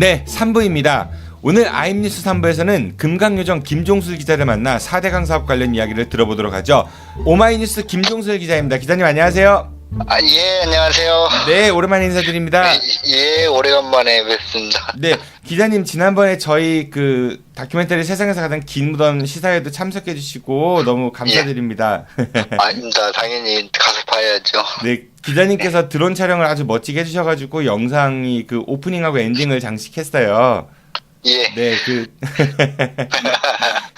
네, 3부입니다. 오늘 아임뉴스 3부에서는 금강요정 김종술 기자를 만나 4대강 사업 관련 이야기를 들어보도록 하죠. 오마이뉴스 김종술 기자입니다. 기자님 안녕하세요. 예, 안녕하세요. 네, 오랜만에 인사드립니다. 예, 오래간만에 뵙습니다. 네, 기자님 지난번에 저희 그 다큐멘터리 세상에서 가장 긴 무덤 시사회도 참석해 주시고 너무 감사드립니다. 아닙니다. 당연히 가서 봐야죠. 네, 기자님께서 드론 촬영을 아주 멋지게 해주셔가지고 영상이 그 오프닝하고 엔딩을 장식했어요. 예. 네,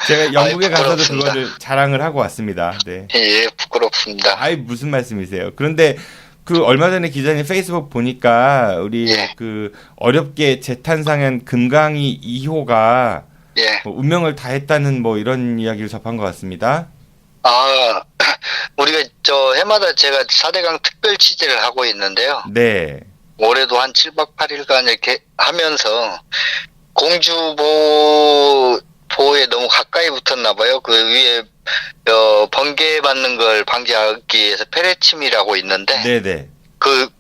제가 영국에 가서도 부끄럽습니다. 그거를 자랑을 하고 왔습니다. 네. 예, 부끄럽습니다. 아이 무슨 말씀이세요? 그런데 그 얼마 전에 기자님 페이스북 보니까 우리 예. 그 어렵게 재탄생한 금강이 2호가 예. 뭐 운명을 다했다는 뭐 이런 이야기를 접한 것 같습니다. 우리가 해마다 제가 4대강 특별 취재를 하고 있는데요. 네, 올해도 한 7박 8일간 이렇게 하면서 공주보에 너무 가까이 붙었나 봐요. 그 위에 번개 맞는 걸 방지하기 위해서 페레침이라고 있는데 네네.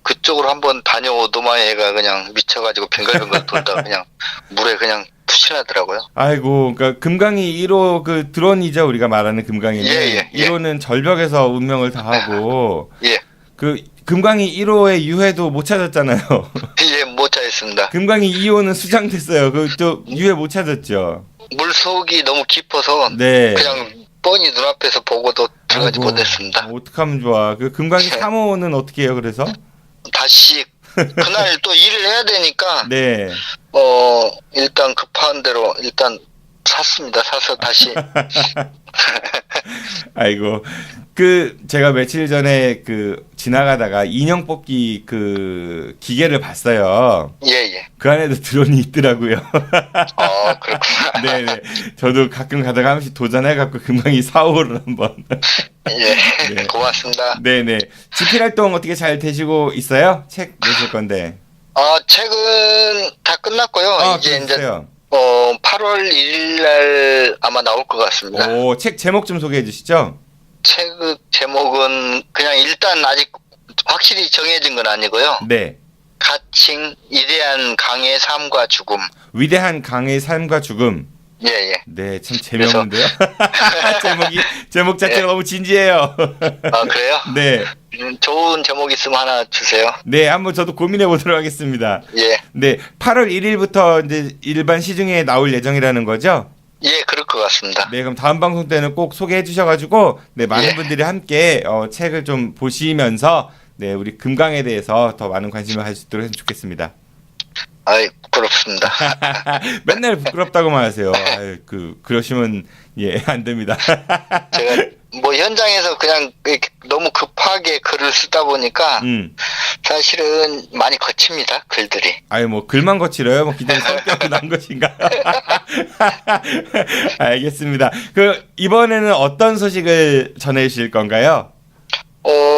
그쪽으로 한번 다녀오더만 얘가 그냥 미쳐가지고 뱅글뱅글 돌다가 그냥 물에 그냥 푸신하더라고요. 아이고, 그러니까 금강이 1호 그 드론이죠, 우리가 말하는 금강이는. 예. 1호는 절벽에서 운명을 다하고 예, 그 금강이 1호의 유해도 못 찾았잖아요. 예, 못 찾았습니다. 금강이 2호는 수장됐어요. 그 또 유해 못 찾았죠. 물속이 너무 깊어서 네. 그냥 뻔히 눈앞에서 보고도 들어가지 아이고, 못했습니다. 어떡하면 좋아. 그 금강이 3호는 어떻게 해요, 그래서? 다시 그날 또 일을 해야 되니까 네. 일단 급한 대로 일단 샀습니다. 사서 다시 아이고. 그 제가 며칠 전에 그 지나가다가 인형 뽑기 그 기계를 봤어요. 예. 그 안에도 드론이 있더라고요. 그렇구나. 네네. 저도 가끔 가다가 한 번씩 도전해갖고 금강이 4호를 한번. 예, 네. 고맙습니다. 네네. 집필 활동 어떻게 잘 되시고 있어요? 책 내실 건데. 책은 다 끝났고요. 이제 그러세요. 8월 1일 날 아마 나올 것 같습니다. 오, 책 제목 좀 소개해 주시죠. 책 제목은 그냥 일단 아직 확실히 정해진 건 아니고요. 네. 가칭 위대한 강의 삶과 죽음. 위대한 강의 삶과 죽음. 예. 네, 참 재미없는데요. 제목 자체가 너무 진지해요. 그래요? 네. 좋은 제목 있으면 하나 주세요. 네, 한번 저도 고민해 보도록 하겠습니다. 예. 네, 8월 1일부터 이제 일반 시중에 나올 예정이라는 거죠? 예, 그럴 것 같습니다. 네, 그럼 다음 방송 때는 꼭 소개해 주셔가지고, 네, 많은 예. 분들이 함께 책을 좀 보시면서, 네, 우리 금강에 대해서 더 많은 관심을 가질 수 있도록 했으면 좋겠습니다. 부끄럽습니다. 맨날 부끄럽다고만 하세요. 아유, 그러시면, 예, 안 됩니다. 제가 현장에서 그냥 이렇게 너무 급하게 글을 쓰다 보니까 사실은 많이 거칩니다, 글들이. 아유, 뭐 글만 거칠어요? 뭐 기자님 성격이 난 것인가? 알겠습니다. 이번에는 어떤 소식을 전해주실 건가요?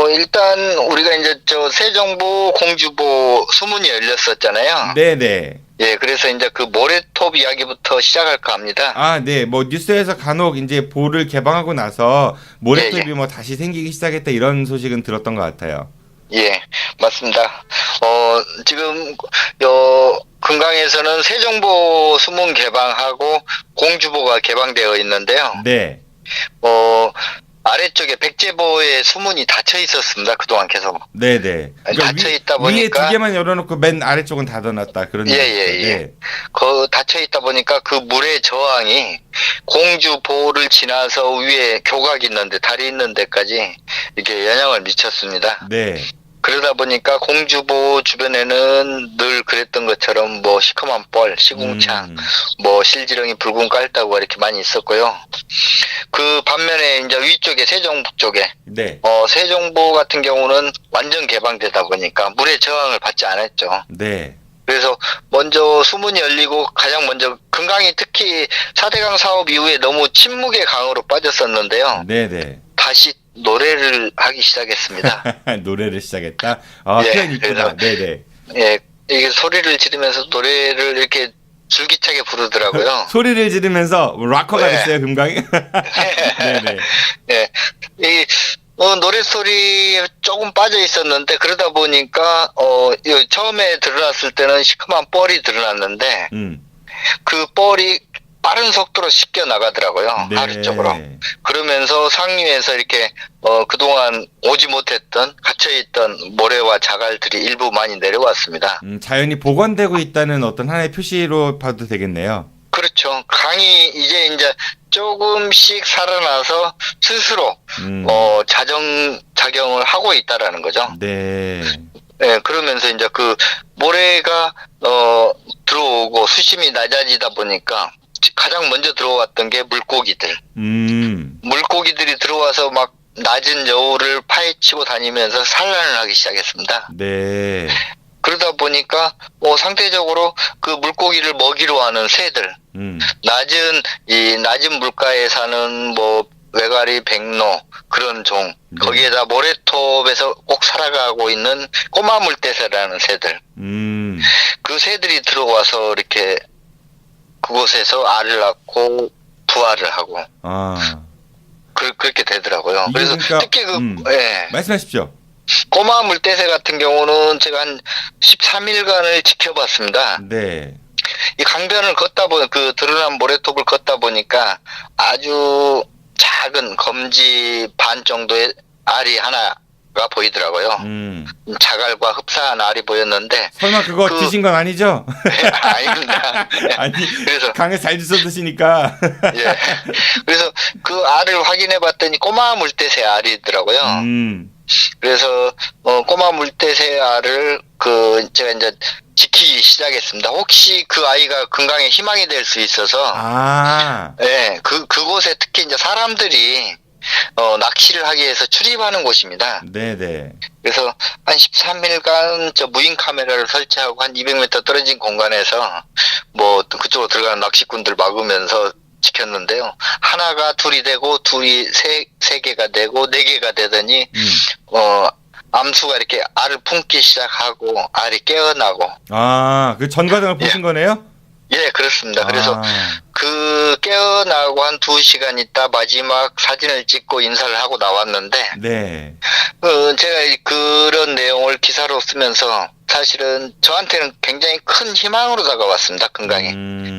일단 우리가 이제 세정보, 공주보 수문이 열렸었잖아요. 네네. 예, 그래서 이제 그 모래톱 이야기부터 시작할까 합니다. 아, 네. 뭐 뉴스에서 간혹 이제 보를 개방하고 나서 모래톱이 예. 뭐 다시 생기기 시작했다 이런 소식은 들었던 것 같아요. 예, 맞습니다. 지금 금강에서는 세정보 수문 개방하고 공주보가 개방되어 있는데요. 네. 아래쪽에 백제보의 수문이 닫혀 있었습니다. 그동안 계속. 네네. 닫혀 있다 위에 보니까 2개만 열어놓고 맨 아래쪽은 닫아놨다 그런. 예. 네. 닫혀 있다 보니까 그 물의 저항이 공주보를 지나서 위에 교각 있는데 다리 있는 데까지 이렇게 영향을 미쳤습니다. 네. 그러다 보니까 공주보 주변에는 늘 그랬던 것처럼 시커먼 뻘, 시궁창, 실지렁이 붉은 깔다구가 이렇게 많이 있었고요. 그 반면에 이제 위쪽에 세종보 쪽에 네. 세종보 같은 경우는 완전 개방되다 보니까 물의 저항을 받지 않았죠. 네. 그래서 먼저 수문이 열리고 가장 먼저 금강이 특히 4대강 사업 이후에 너무 침묵의 강으로 빠졌었는데요. 네네. 다시 노래를 하기 시작했습니다. 노래를 시작했다. 예, 표현 있구나. 네네. 예, 이게 소리를 지르면서 노래를 이렇게 줄기차게 부르더라고요. 소리를 지르면서 락커가 네. 됐어요, 금강이. 네네. 예, 노랫소리에 조금 빠져 있었는데, 그러다 보니까, 처음에 드러났을 때는 시커먼 뻘이 드러났는데, 그 뻘이 빠른 속도로 씻겨 나가더라고요. 네. 하류 쪽으로. 그러면서 상류에서 이렇게, 그동안 오지 못했던, 갇혀있던 모래와 자갈들이 일부 많이 내려왔습니다. 자연이 복원되고 있다는 어떤 하나의 표시로 봐도 되겠네요. 그렇죠. 강이 이제 조금씩 살아나서 스스로, 작용을 하고 있다라는 거죠. 네. 네, 그러면서 이제 그 모래가, 들어오고 수심이 낮아지다 보니까 가장 먼저 들어왔던 게 물고기들. 물고기들이 들어와서 막 낮은 여울을 파헤치고 다니면서 산란을 하기 시작했습니다. 네. 그러다 보니까 상대적으로 그 물고기를 먹이로 하는 새들, 낮은 물가에 사는 뭐 외가리, 백로 그런 종, 거기에다 모래톱에서 꼭 살아가고 있는 꼬마 물대새라는 새들, 그 새들이 들어와서 이렇게 그곳에서 알을 낳고 부화를 하고, 그렇게 되더라고요. 그래서 그러니까, 특히 예. 말씀하십시오. 꼬마 물대새 같은 경우는 제가 한 13일간을 지켜봤습니다. 네. 이 강변을 드러난 모래톱을 걷다 보니까 아주 작은 검지 반 정도의 알이 하나가 보이더라고요. 자갈과 흡사한 알이 보였는데. 설마 그거 드신 건 아니죠? 아닙니다. 아니, 그래서 강에 잘 드셔 드시니까. 예. 그래서 그 알을 확인해 봤더니 꼬마 물대새 알이더라고요. 그래서 꼬마 물대새 알을 제가 이제 지키기 시작했습니다. 혹시 그 아이가 건강에 희망이 될 수 있어서 예, 그곳에 특히 이제 사람들이 낚시를 하기 위해서 출입하는 곳입니다. 네네. 그래서 한 13일간 무인 카메라를 설치하고 한 200m 떨어진 공간에서 뭐 그쪽으로 들어가는 낚시꾼들 막으면서 지켰는데요. 하나가 둘이 되고 둘이 세 개가 되고 네 개가 되더니 암수가 이렇게 알을 품기 시작하고 알이 깨어나고. 그 전 과정을 보신 거네요? 예, 그렇습니다. 그래서 그 깨어나고 한 2시간 있다 마지막 사진을 찍고 인사를 하고 나왔는데, 네. 제가 그런 내용을 기사로 쓰면서 사실은 저한테는 굉장히 큰 희망으로 다가왔습니다, 건강에.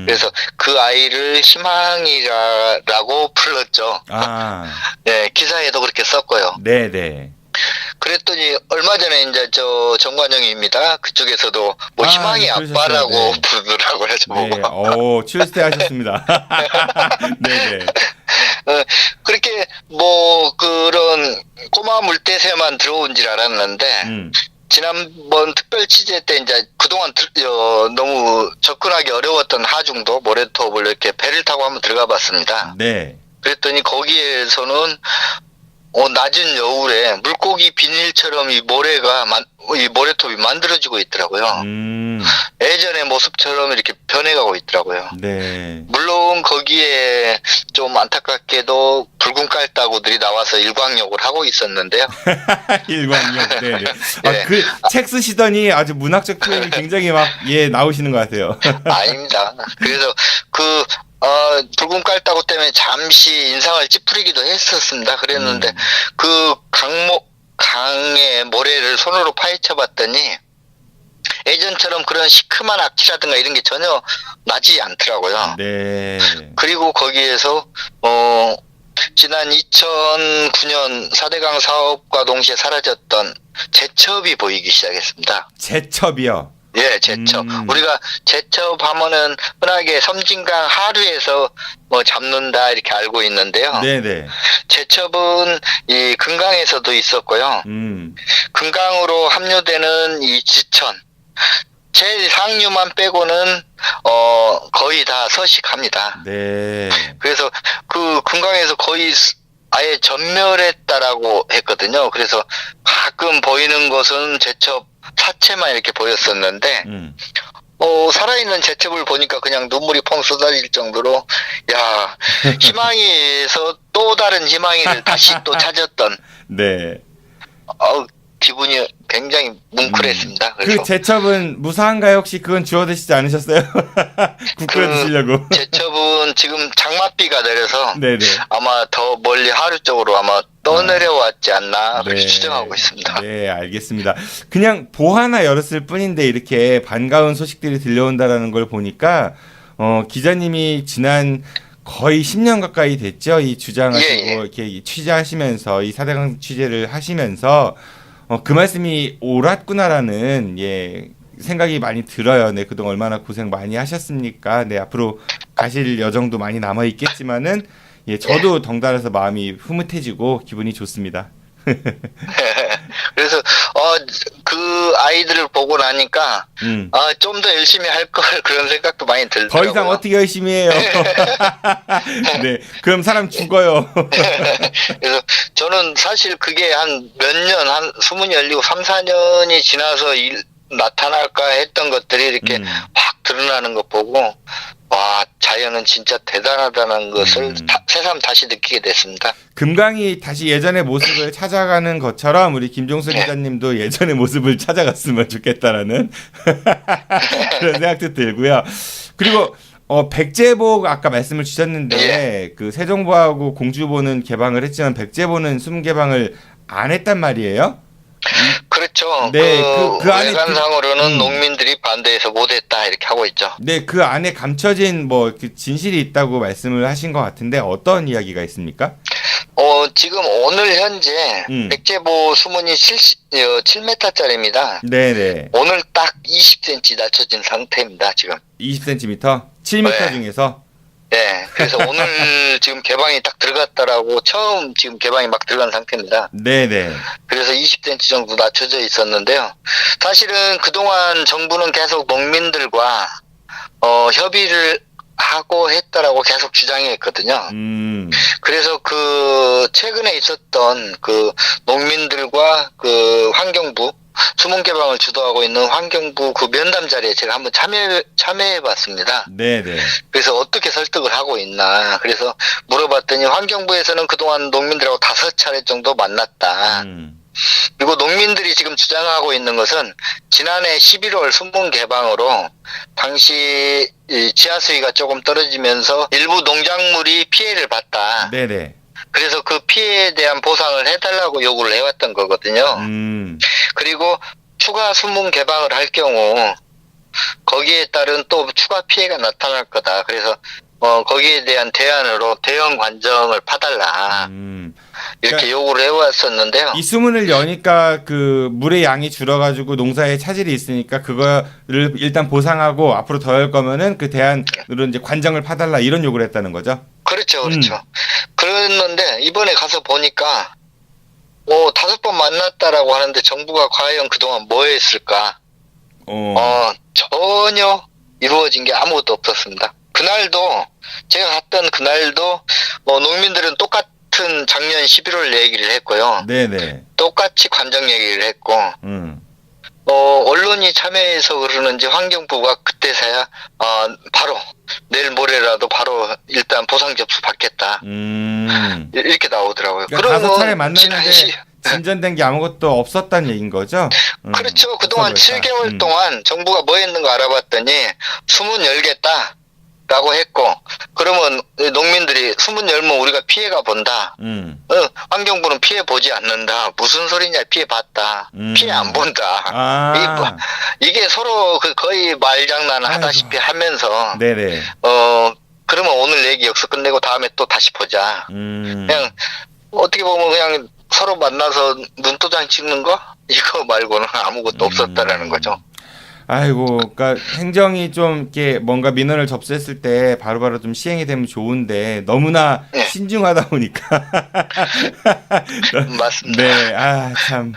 그래서 그 아이를 희망이라고 불렀죠. 네, 기사에도 그렇게 썼고요. 네네. 그랬더니 얼마 전에 이제 정관영입니다. 그쪽에서도 뭐 희망의 아빠라고 부르더라고요. 네. 출세 하셨습니다. 네네. 그렇게 뭐 그런 꼬마 물대새만 들어온 줄 알았는데 지난번 특별 취재 때 이제 그동안 너무 접근하기 어려웠던 하중도 모래톱을 이렇게 배를 타고 한번 들어가 봤습니다. 네. 그랬더니 거기에서는 낮은 여울에 물고기 비닐처럼 이 모래톱이 만들어지고 있더라고요. 예전의 모습처럼 이렇게 변해가고 있더라고요. 네. 물론 거기에 좀 안타깝게도 붉은 깔따구들이 나와서 일광욕을 하고 있었는데요. 일광욕, 네네. 네. 그 책 쓰시더니 아주 문학적 표현이 굉장히 나오시는 것 같아요. 아닙니다. 그래서 붉은 깔따구 때문에 잠시 인상을 찌푸리기도 했었습니다. 그랬는데, 강의 모래를 손으로 파헤쳐 봤더니, 예전처럼 그런 시큼한 악취라든가 이런 게 전혀 나지 않더라고요. 네. 그리고 거기에서, 지난 2009년 4대강 사업과 동시에 사라졌던 제첩이 보이기 시작했습니다. 제첩이요? 예, 제첩. 우리가 제첩 하면은 흔하게 섬진강 하류에서 잡는다 이렇게 알고 있는데요. 네네. 제첩은 이 금강에서도 있었고요. 금강으로 합류되는 이 지천, 제일 상류만 빼고는 거의 다 서식합니다. 네. 그래서 그 금강에서 거의 아예 전멸했다라고 했거든요. 그래서 가끔 보이는 것은 제첩 사체만 이렇게 보였었는데, 살아있는 제첩을 보니까 그냥 눈물이 펑 쏟아질 정도로, 야, 희망에서 또 다른 희망이를 다시 또 찾았던, 네. 기분이 굉장히 뭉클했습니다. 그래서 그 제첩은 무사한가요? 혹시 그건 주워 드시지 않으셨어요? 국끓여 드시려고. 제첩은 지금 장맛비가 내려서 네네. 아마 더 멀리 하류 쪽으로 아마 떠내려왔지 않나 그렇게 네. 추정하고 있습니다. 네, 알겠습니다. 그냥 보하나 열었을 뿐인데 이렇게 반가운 소식들이 들려온다라는 걸 보니까 기자님이 지난 거의 10년 가까이 됐죠. 이 주장하시고 예, 예. 이렇게 취재하시면서 이 4대강 취재를 하시면서 그 말씀이 옳았구나라는 생각이 많이 들어요. 네, 그동안 얼마나 고생 많이 하셨습니까? 네, 앞으로 가실 여정도 많이 남아 있겠지만은 저도 덩달아서 마음이 흐뭇해지고 기분이 좋습니다. 그래서 그 아이들을 보고 나니까 좀 더 열심히 할 걸 그런 생각도 많이 들더라고요. 더 이상 어떻게 열심히 해요? 네, 그럼 사람 죽어요. 그래서 저는 사실 그게 한 몇 년, 한 수문이 열리고 3, 4년이 지나서 나타날까 했던 것들이 이렇게 확 드러나는 것 보고 와, 자연은 진짜 대단하다는 것을 새삼 다시 느끼게 됐습니다. 금강이 다시 예전의 모습을 찾아가는 것처럼 우리 김종수 기자님도 예전의 모습을 찾아갔으면 좋겠다라는 그런 생각도 들고요. 그리고 백제보 아까 말씀을 주셨는데 그 세종보하고 공주보는 개방을 했지만 백제보는 숨 개방을 안 했단 말이에요. 그렇죠. 네, 그 안에 외관상으로는 농민들이 반대해서 못했다 이렇게 하고 있죠. 네, 그 안에 감춰진 그 진실이 있다고 말씀을 하신 것 같은데 어떤 이야기가 있습니까? 지금 오늘 현재 백제보 수문이 7m짜리입니다. 네네. 오늘 딱 20cm 낮춰진 상태입니다. 지금. 20cm? 7m 네. 중에서? 네. 그래서 오늘 지금 개방이 딱 들어갔다라고 처음 지금 개방이 막 들어간 상태입니다. 네네. 그래서 20cm 정도 낮춰져 있었는데요. 사실은 그동안 정부는 계속 농민들과 협의를 하고 했다라고 계속 주장했거든요. 그래서 그 최근에 있었던 그 농민들과 그 환경부 수문 개방을 주도하고 있는 환경부 그 면담 자리에 제가 한번 참여해 봤습니다. 네네. 그래서 어떻게 설득을 하고 있나. 그래서 물어봤더니 환경부에서는 그동안 농민들하고 5차례 정도 만났다. 그리고 농민들이 지금 주장하고 있는 것은 지난해 11월 수문 개방으로 당시 지하 수위가 조금 떨어지면서 일부 농작물이 피해를 봤다. 네네. 그래서 그 피해에 대한 보상을 해달라고 요구를 해왔던 거거든요. 그리고 추가 수문 개방을 할 경우 거기에 따른 또 추가 피해가 나타날 거다. 그래서 거기에 대한 대안으로 대형 관정을 파달라. 이렇게 그러니까 요구를 해왔었는데요. 이 수문을 여니까 그 물의 양이 줄어가지고 농사에 차질이 있으니까 그거를 일단 보상하고 앞으로 더 할 거면은 그 대안으로 이제 관정을 파달라 이런 요구를 했다는 거죠. 그렇죠, 그렇죠. 그랬는데 이번에 가서 보니까 5번 만났다라고 하는데 정부가 과연 그동안 뭐 했을까? 전혀 이루어진 게 아무것도 없었습니다. 그날도 제가 갔던 그날도 농민들은 똑같은 작년 11월 얘기를 했고요. 네네. 똑같이 관정 얘기를 했고 언론이 참여해서 그러는지 환경부가 그때서야 바로 내일 모레라도 바로 일단 보상 접수 받겠다. 이렇게 나오더라고요. 그러니까 5차례 만났는데 진전된 게 아무것도 없었다는 얘기인 거죠? 그렇죠. 그동안 7개월 동안 정부가 뭐 했는가 알아봤더니 수문 열겠다. 라고 했고, 그러면 농민들이 수문 열면 우리가 피해가 본다. 환경부는 피해 보지 않는다. 무슨 소리냐, 피해 봤다. 피해 안 본다. 이게 서로 거의 말장난 하다시피 하면서, 네네. 그러면 오늘 얘기 여기서 끝내고 다음에 또 다시 보자. 그냥, 어떻게 보면 그냥 서로 만나서 눈도장 찍는 거? 이거 말고는 아무것도 없었다라는 거죠. 아이고, 그러니까 행정이 좀 이렇게 뭔가 민원을 접수했을 때 바로바로 좀 시행이 되면 좋은데 너무나 신중하다 보니까. 맞습니다. 네, 참.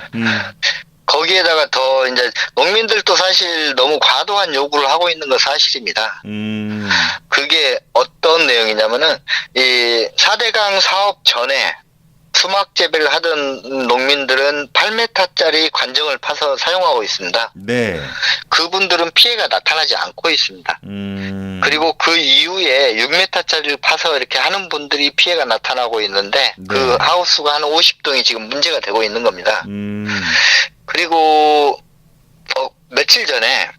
거기에다가 더 이제 농민들도 사실 너무 과도한 요구를 하고 있는 건 사실입니다. 그게 어떤 내용이냐면은 이 4대강 사업 전에 수막 재배를 하던 농민들은 8m짜리 관정을 파서 사용하고 있습니다. 네. 그분들은 피해가 나타나지 않고 있습니다. 그리고 그 이후에 6m짜리를 파서 이렇게 하는 분들이 피해가 나타나고 있는데 그 하우스가 한 50동이 지금 문제가 되고 있는 겁니다. 그리고 며칠 전에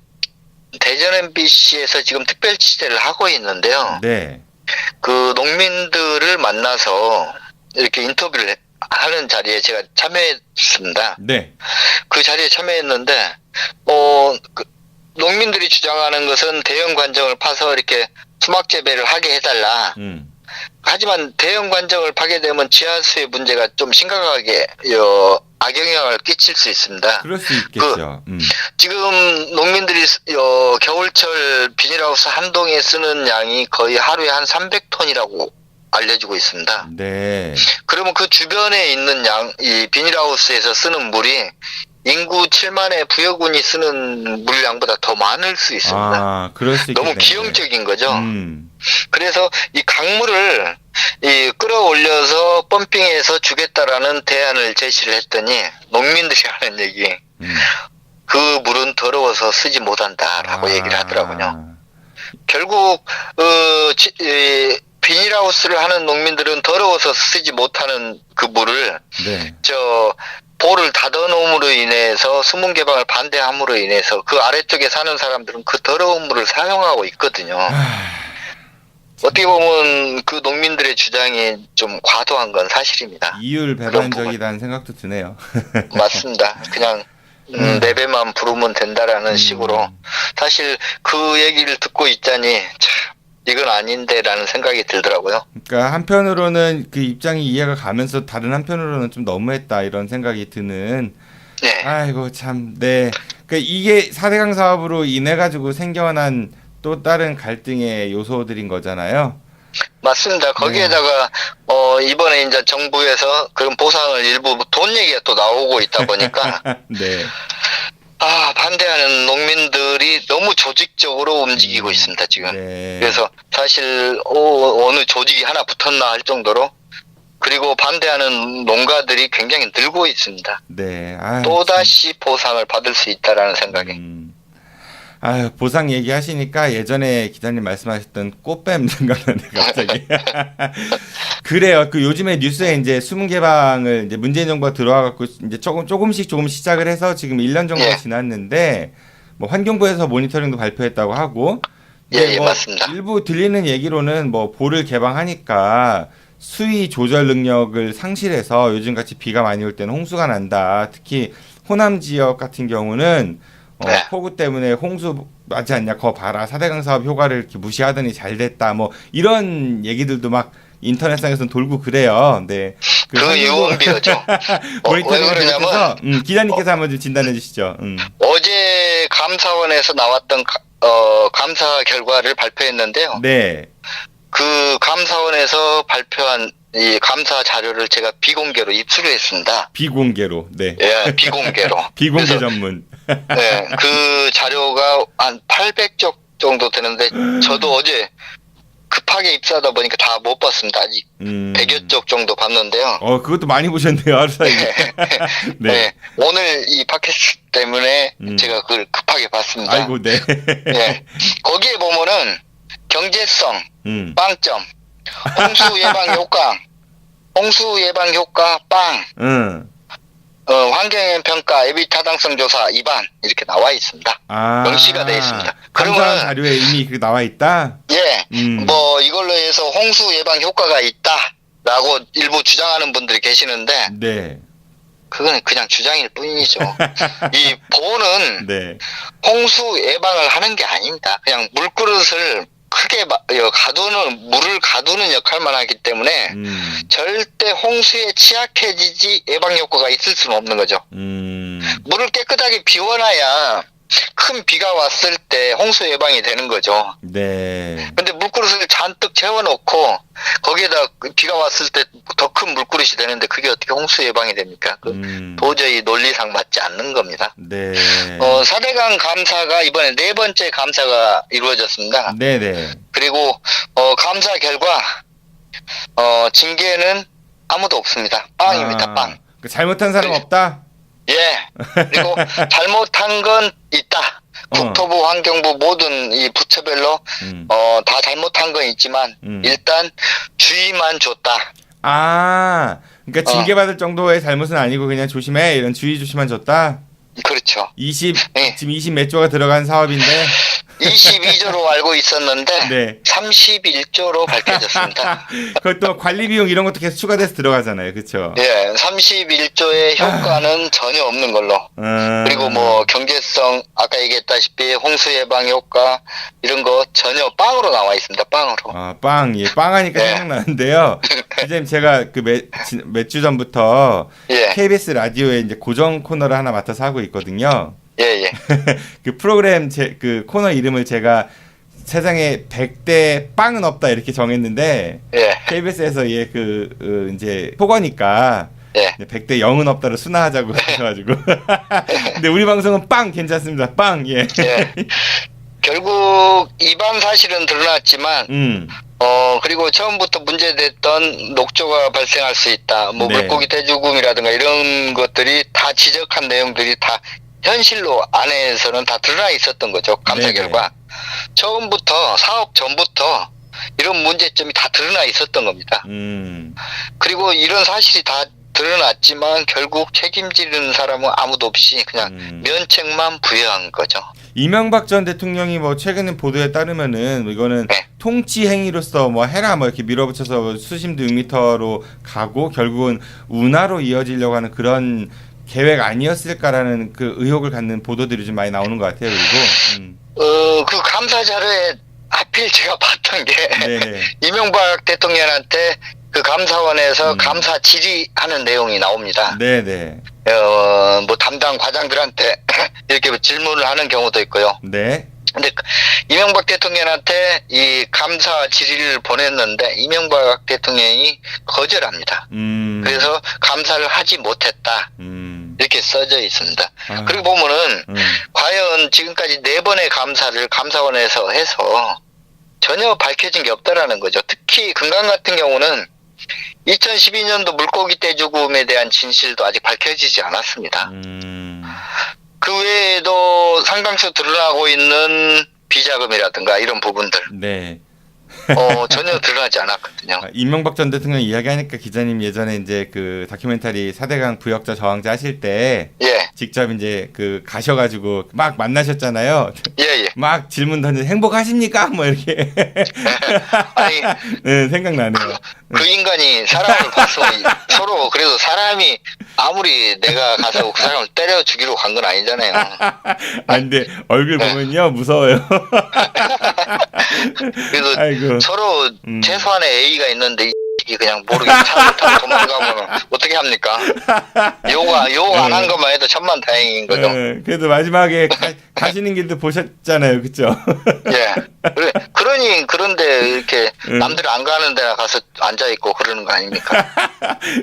대전 MBC에서 지금 특별 취재를 하고 있는데요. 네. 그 농민들을 만나서 이렇게 인터뷰를 하는 자리에 제가 참여했습니다. 네. 그 자리에 참여했는데 그 농민들이 주장하는 것은 대형 관정을 파서 이렇게 수막 재배를 하게 해달라. 하지만 대형 관정을 파게 되면 지하수의 문제가 좀 심각하게 악영향을 끼칠 수 있습니다. 그럴 수 있겠죠. 지금 농민들이 겨울철 비닐하우스 한 동에 쓰는 양이 거의 하루에 한 300톤이라고 알려지고 있습니다. 네. 그러면 그 주변에 있는 이 비닐하우스에서 쓰는 물이 인구 7만의 부여군이 쓰는 물량보다 더 많을 수 있습니다. 아, 그럴 수 있겠네요. 너무 기형적인 거죠. 그래서 이 강물을 끌어올려서 펌핑해서 주겠다라는 대안을 제시를 했더니 농민들이 하는 얘기, 그 물은 더러워서 쓰지 못한다라고 얘기를 하더라고요. 결국 비닐하우스를 하는 농민들은 더러워서 쓰지 못하는 그 물을 네. 보를 닫아놓음으로 인해서 수문 개방을 반대함으로 인해서 그 아래쪽에 사는 사람들은 그 더러운 물을 사용하고 있거든요. 어떻게 보면 그 농민들의 주장이 좀 과도한 건 사실입니다. 이율배반적이라는 생각도 드네요. 맞습니다. 그냥 내 배만 부르면 된다라는 식으로 사실 그 얘기를 듣고 있자니 참 이건 아닌데라는 생각이 들더라고요. 그러니까 한편으로는 그 입장이 이해가 가면서 다른 한편으로는 좀 너무했다 이런 생각이 드는. 네. 아이고 참. 네. 그러니까 이게 4대강 사업으로 인해 가지고 생겨난 또 다른 갈등의 요소들인 거잖아요. 맞습니다. 거기에다가 이번에 이제 정부에서 그런 보상을 일부 돈 얘기가 또 나오고 있다 보니까 네. 반대하는 농민들이 너무 조직적으로 움직이고 있습니다, 지금. 네. 그래서 사실 어느 조직이 하나 붙었나 할 정도로, 그리고 반대하는 농가들이 굉장히 늘고 있습니다. 네. 아유, 또다시 보상을 받을 수 있다라는 생각에. 아유, 보상 얘기하시니까 예전에 기자님 말씀하셨던 꽃뱀 생각나네, 갑자기. 그래요. 그 요즘에 뉴스에 이제 수문 개방을 이제 문재인 정부가 들어와갖고 이제 조금씩 시작을 해서 지금 1년 정도 예. 지났는데, 뭐 환경부에서 모니터링도 발표했다고 하고, 예, 뭐 맞습니다. 일부 들리는 얘기로는 뭐 보를 개방하니까 수위 조절 능력을 상실해서 요즘 같이 비가 많이 올 때는 홍수가 난다. 특히 호남 지역 같은 경우는 네. 폭우 때문에 홍수 맞지 않냐, 거 봐라, 4대강 사업 효과를 이렇게 무시하더니 잘 됐다, 뭐 이런 얘기들도 막 인터넷상에서 돌고 그래요. 네. 그 유언비어죠. 왜 그러냐면 기자님께서 한번 좀 진단해 주시죠. 어제 감사원에서 나왔던 감사 결과를 발표했는데요. 네. 그 감사원에서 발표한 이 감사 자료를 제가 비공개로 입수를 했습니다. 비공개로. 네. 예, 비공개로. 비공개 그래서, 전문. 네, 그 자료가 한 800쪽 정도 되는데 저도 어제 급하게 입수하다 보니까 다 못 봤습니다. 아직 100여 쪽 정도 봤는데요. 그것도 많이 보셨네요, 하루 사이에. 네. 네. 네. 오늘 이 팟캐스트 때문에 제가 그걸 급하게 봤습니다. 아이고, 네. 네. 거기에 보면은 경제성, 빵점, 홍수 예방 효과 빵, 환경오염 평가, 예비 타당성 조사 2반 이렇게 나와 있습니다. 명시가 되어 있습니다. 감사 자료에 이미 그 나와 있다. 예, 뭐 이걸로 해서 홍수 예방 효과가 있다라고 일부 주장하는 분들이 계시는데, 네. 그건 그냥 주장일 뿐이죠. 이 보는 네. 홍수 예방을 하는 게 아닙니다. 그냥 물그릇을 크게 물을 가두는 역할만 하기 때문에 절대 홍수에 취약해지지 예방 효과가 있을 수는 없는 거죠. 물을 깨끗하게 비워놔야 큰 비가 왔을 때 홍수 예방이 되는 거죠. 네. 근데 물그릇을 잔뜩 채워놓고 거기에다 비가 왔을 때 더 큰 물그릇이 되는데 그게 어떻게 홍수 예방이 됩니까? 도저히 논리상 맞지 않는 겁니다. 네. 4대강 감사가 이번에 4번째 감사가 이루어졌습니다. 네네. 그리고 감사 결과 징계는 아무도 없습니다. 빵입니다. 빵. 잘못한 사람 없다? 예. 그리고 잘못한 건 있다. 국토부, 환경부 모든 이 부처별로 다 잘못한 건 있지만 일단 주의만 줬다. 그러니까 징계받을 정도의 잘못은 아니고 그냥 조심해 이런 주의 조심만 줬다. 그렇죠. 20 네. 지금 20 몇 조가 들어간 사업인데 22조로 알고 있었는데 네. 31조로 밝혀졌습니다. 그것도 관리 비용 이런 것도 계속 추가돼서 들어가잖아요. 그렇죠? 예, 31조의 효과는 전혀 없는 걸로. 그리고 뭐 경제성 아까 얘기했다시피 홍수 예방 효과 이런 거 전혀 빵으로 나와 있습니다. 빵으로. 아, 빵. 예, 빵 하니까 네. 생각나는데요. 기자님 제가 그 몇 주 전부터 예, KBS 라디오에 이제 고정 코너를 하나 맡아서 하고 있거든요. 예, 예. 그 프로그램 그 코너 이름을 제가 세상에 100대 빵은 없다 이렇게 정했는데 예, KBS에서 이제 토거니까 예. 100대 0은 없다를 순화하자고 하셔가지고 근데 우리 방송은 빵 괜찮습니다. 빵. 예. 예. 결국 위반 사실은 드러났지만 그리고 처음부터 문제됐던 녹조가 발생할 수 있다. 뭐 네. 물고기 대죽음이라든가 이런 것들이 다 지적한 내용들이 다 현실로 안에서는 다 드러나 있었던 거죠. 감사 네네. 결과. 처음부터 사업 전부터 이런 문제점이 다 드러나 있었던 겁니다. 그리고 이런 사실이 다 드러났지만 결국 책임지는 사람은 아무도 없이 그냥 면책만 부여한 거죠. 이명박 전 대통령이 뭐 최근에 보도에 따르면은 이거는 네. 통치 행위로서 뭐 해라 뭐 이렇게 밀어붙여서 수심도 6m로 가고 결국은 운하로 이어지려고 하는 그런 계획 아니었을까라는 그 의혹을 갖는 보도들이 좀 많이 나오는 것 같아요. 그리고 그 감사 자료에 하필 제가 봤던 게 네네. 이명박 대통령한테 그 감사원에서 감사 질의하는 내용이 나옵니다. 네네. 뭐 담당 과장들한테 이렇게 질문을 하는 경우도 있고요. 네. 근데 이명박 대통령한테 이 감사 질의를 보냈는데 이명박 대통령이 거절합니다. 그래서 감사를 하지 못했다. 이렇게 써져 있습니다. 아. 그리고 보면은 과연 지금까지 4번의 감사를 감사원에서 해서 전혀 밝혀진 게 없다라는 거죠. 특히 금강 같은 경우는 2012년도 물고기 떼 죽음에 대한 진실도 아직 밝혀지지 않았습니다. 그 외에도 상당수 드러나고 있는 비자금이라든가 이런 부분들 네. 전혀 드러나지 않았거든요. 이명박 전 대통령 이야기하니까 기자님 예전에 이제 그 다큐멘터리 4대강 부역자 저항자 하실 때 예, 직접 이제 그 가셔가지고 막 만나셨잖아요. 예, 예. 막 질문 던져 행복하십니까? 뭐 이렇게 아니 네, 생각나네요. 그 인간이 사람을 봤어 서로 그래도 사람이 아무리 내가 가서 그 사람을 때려 죽이러 간 건 아니잖아요. 아 근데 얼굴 보면요 무서워요. 그래도 아이고. 서로 최소한의 A가 있는데 이 그냥 모르게 차를 타고 도망가면 어떻게 합니까? 욕 안 한 것만 해도 천만다행인 거죠. 그래도 마지막에 가시는 길도 보셨잖아요, 그렇죠? 예. 그런데 이렇게 남들이 안 가는 데나 가서 앉아 있고 그러는 거 아닙니까?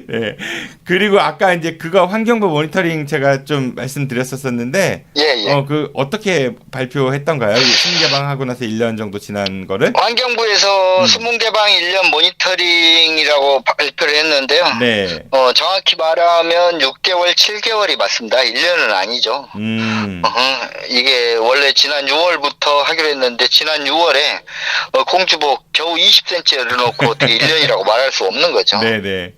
네. 그리고 아까 이제 그거 환경부 모니터링 제가 좀 말씀드렸었는데, 예, 예. 그 어떻게 발표했던가요? 수문 개방하고 나서 1년 정도 지난 거를? 환경부에서 수문 개방 1년 모니터링이라고 발표를 했는데요. 네. 정확히 말하면 6개월, 7개월이 맞습니다. 1년은 아니죠. 이게 원래 지난 6월부터 하기로 했는데 지난 6월에 공주복 겨우 20cm 열어놓고 어떻게 1년이라고 말할 수 없는 거죠. 네네.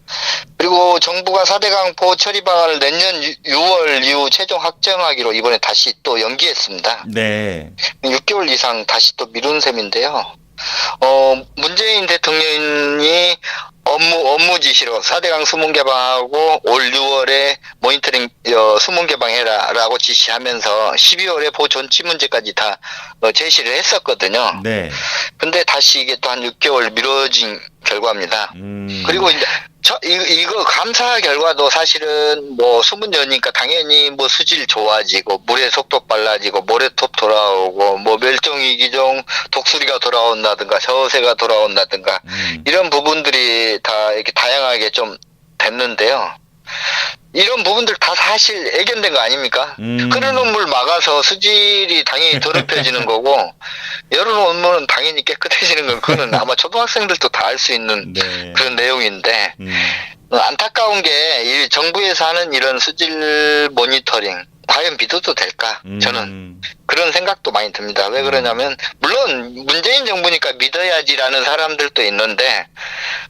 그리고 정부가 4대강 보호 처리 방안을 내년 6월 이후 최종 확정하기로 이번에 다시 또 연기했습니다. 네. 6개월 이상 다시 또 미룬 셈인데요. 문재인 대통령이 업무 지시로 4대강 수문 개방하고 올 6월에 모니터링 수문 개방해라라고 지시하면서 12월에 보존치 문제까지 다 제시를 했었거든요. 네. 근데 다시 이게 또 한 6개월 미뤄진 결과입니다. 그리고 이제 이거 감사 결과도 사실은 뭐 수문 여니까 당연히 뭐 수질 좋아지고 물의 속도 빨라지고 모래톱 돌아오고 뭐 멸종위기종 독수리가 돌아온다든가 저새가 돌아온다든가 이런 부분들이 다 이렇게 다양하게 좀 됐는데요. 이런 부분들 다 사실 애견된 거 아닙니까? 흐르는 물 막아서 수질이 당연히 더럽혀지는 거고 열어놓은 물은 당연히 깨끗해지는 건 그거는 아마 초등학생들도 다 알 수 있는 네. 그런 내용인데 안타까운 게 이 정부에서 하는 이런 수질 모니터링 과연 믿어도 될까? 저는 그런 생각도 많이 듭니다. 왜 그러냐면 물론 문재인 정부니까 믿어야지라는 사람들도 있는데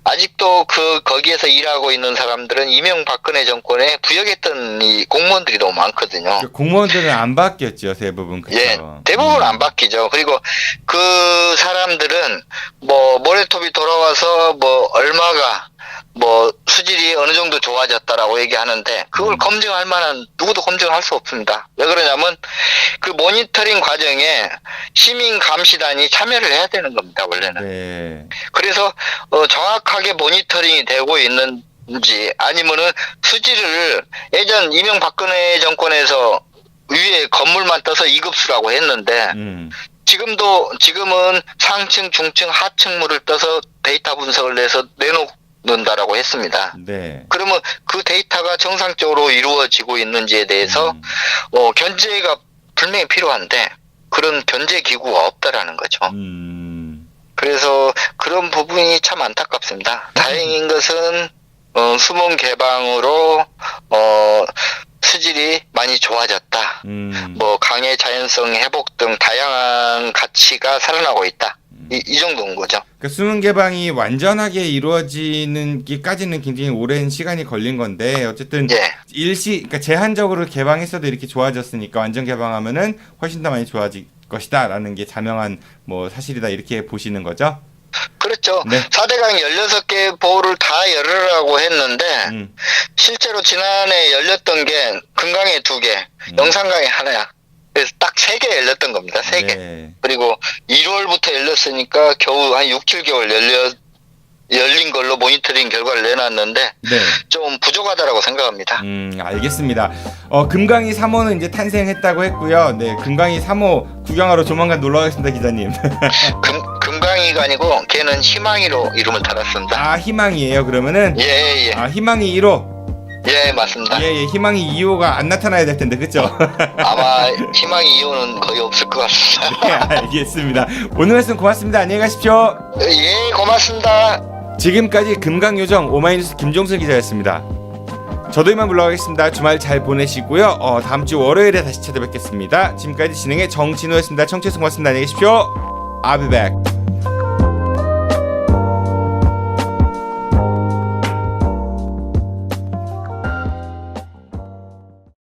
아직도 거기에서 일하고 있는 사람들은 이명박근혜 정권에 부역했던 이 공무원들이 너무 많거든요. 공무원들은 안 바뀌었죠, 대부분. 그쵸? 예, 대부분 안 바뀌죠. 그리고 그 사람들은 뭐 모래톱이 돌아와서 뭐 얼마가 뭐 수질이 어느 정도 좋아졌다라고 얘기하는데 그걸 검증할 만한 누구도 검증할 수 없습니다. 왜 그러냐면 그 모니터링 과정에 시민 감시단이 참여를 해야 되는 겁니다, 원래는. 네. 그래서 정확하게 모니터링이 되고 있는지 아니면은 수질을 예전 이명박근혜 정권에서 위에 건물만 떠서 2급수라고 했는데 지금은 상층, 중층, 하층물을 떠서 데이터 분석을 해서 내놓는다라고 했습니다. 네. 그러면 그 데이터가 정상적으로 이루어지고 있는지에 대해서 견제가 분명히 필요한데 그런 견제 기구가 없다라는 거죠. 그래서 그런 부분이 참 안타깝습니다. 다행인 것은 수문 개방으로 수질이 많이 좋아졌다. 뭐 강의 자연성 회복 등 다양한 가치가 살아나고 있다. 이 정도인 거죠. 그러니까 수문 개방이 완전하게 이루어지는 게까지는 굉장히 오랜 시간이 걸린 건데 어쨌든 예. 그러니까 제한적으로 개방했어도 이렇게 좋아졌으니까 완전 개방하면은 훨씬 더 많이 좋아질 것이다라는 게 자명한 뭐 사실이다 이렇게 보시는 거죠? 그렇죠. 네. 4대강 16개 보호를 다 열으라고 했는데 실제로 지난해 열렸던 게 금강에 2개, 영산강에 하나야. 그래서 딱 3개 열렸던 겁니다. 3개. 네. 그리고 1월부터 열렸으니까 겨우 한 6, 7개월 열린 걸로 모니터링 결과를 내놨는데 네. 좀 부족하다라고 생각합니다. 알겠습니다. 금강이 3호는 이제 탄생했다고 했고요. 네, 금강이 3호 구경하러 조만간 놀러 가겠습니다, 기자님. 금강이가 아니고 걔는 희망이로 이름을 달았습니다. 아, 희망이에요, 그러면은? 예. 아, 희망이 1호? 예, 맞습니다. 예, 희망이 2호가 안 나타나야 될 텐데, 그쵸? 아마 희망이 2호는 거의 없을 것 같습니다. 네, 알겠습니다. 오늘 말씀 고맙습니다. 안녕히 가십시오. 예, 고맙습니다. 지금까지 금강요정 오마이뉴스 김종슬 기자였습니다. 저도 이만 물러가겠습니다. 주말 잘 보내시고요. 다음 주 월요일에 다시 찾아뵙겠습니다. 지금까지 진행의 정진호였습니다. 청취해서 고맙습니다. 안녕히 계십시오. I'll be back.